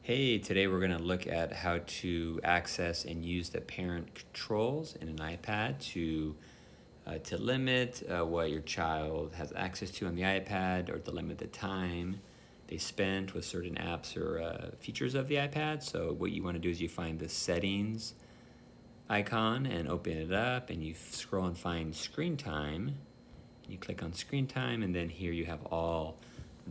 Hey, today we're going to look at how to access and use the parent controls in an iPad to limit what your child has access to on the iPad, or to limit the time they spend with certain apps or features of the iPad. So what you want to do is you find the settings icon and open it up, and you scroll and find screen time. And you click on screen time, and then here you have all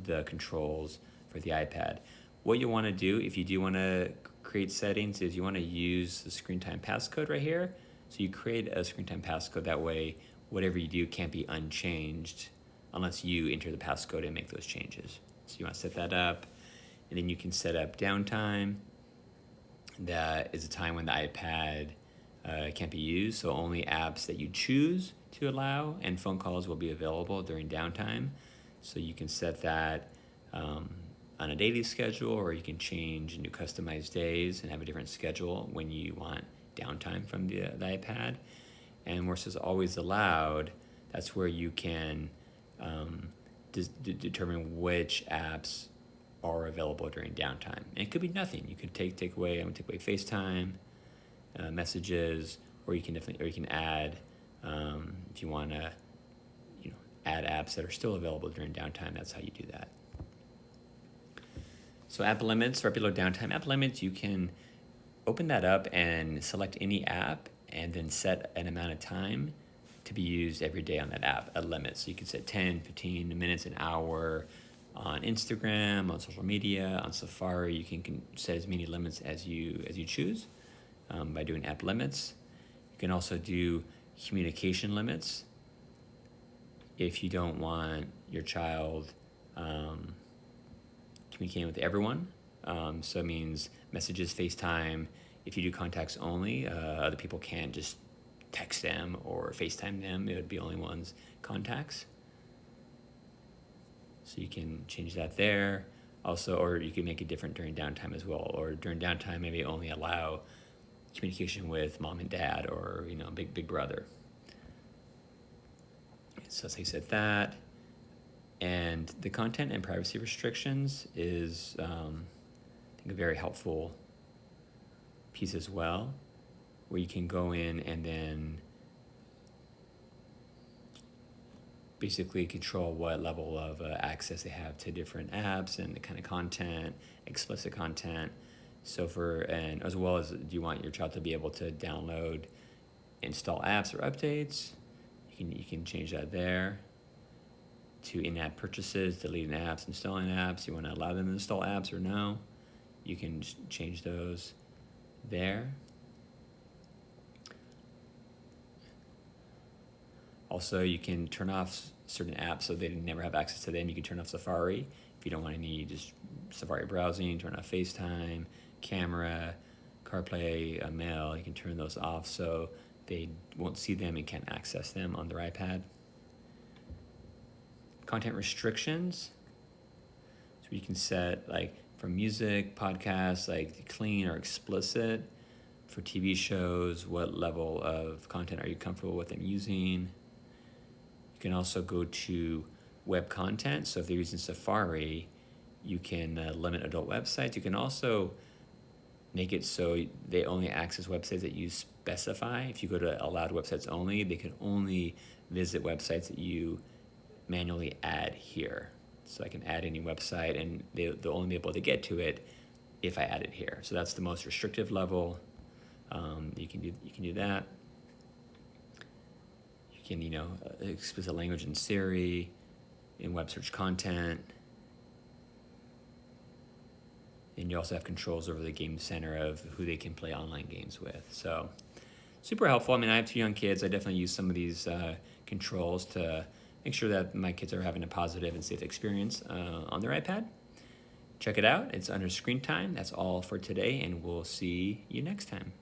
the controls for the iPad. What you want to do if you do want to create settings is you want to use the screen time passcode right here. So you create a screen time passcode, that way whatever you do can't be unchanged unless you enter the passcode and make those changes. So you want to set that up, and then you can set up downtime. That is a time when the iPad can't be used, so only apps that you choose to allow and phone calls will be available during downtime. So you can set that on a daily schedule, or you can change and do customized days and have a different schedule when you want downtime from the iPad. And where it says always allowed, that's where you can determine which apps are available during downtime. And it could be nothing. You could take away FaceTime, messages, or you can add if you want to add apps that are still available during downtime. That's how you do that. So app limits, right below downtime app limits, you can open that up and select any app and then set an amount of time to be used every day on that app, a limit. So you can set 10, 15 minutes, an hour on Instagram, on social media, on Safari. You can set as many limits as you choose by doing app limits. You can also do communication limits if you don't want your child communicating with everyone. So it means messages, FaceTime. If you do contacts only, other people can't just text them or FaceTime them. It would be only one's contacts. So you can change that there. Also, or you can make it different during downtime as well. Or during downtime, maybe only allow communication with mom and dad, or big brother. So as I said that. And the content and privacy restrictions is, I think, a very helpful piece as well, where you can go in and then basically control what level of access they have to different apps and the kind of content, explicit content. So and as well as, do you want your child to be able to download, install apps or updates? You can change that there. To in-app purchases, deleting apps, installing apps. You want to allow them to install apps or no. You can change those there. Also, you can turn off certain apps so they never have access to them. You can turn off Safari if you don't want any just Safari browsing. Turn off FaceTime, camera, CarPlay, mail. You can turn those off so they won't see them and can't access them on their iPad. Content restrictions, so you can set, like, for music, podcasts, like clean or explicit. For TV shows, what level of content are you comfortable with them using? You can also go to web content. So if they're using Safari, you can limit adult websites. You can also make it so they only access websites that you specify. If you go to allowed websites only, they can only visit websites that you manually add here. So I can add any website, and they'll only be able to get to it if I add it here. So that's the most restrictive level. You can do that. You can explicit language in Siri, in web search content. And you also have controls over the game center of who they can play online games with. So super helpful. I mean, I have 2 young kids. I definitely use some of these controls to make sure that my kids are having a positive and safe experience on their iPad. Check it out. It's under screen time. That's all for today, and we'll see you next time.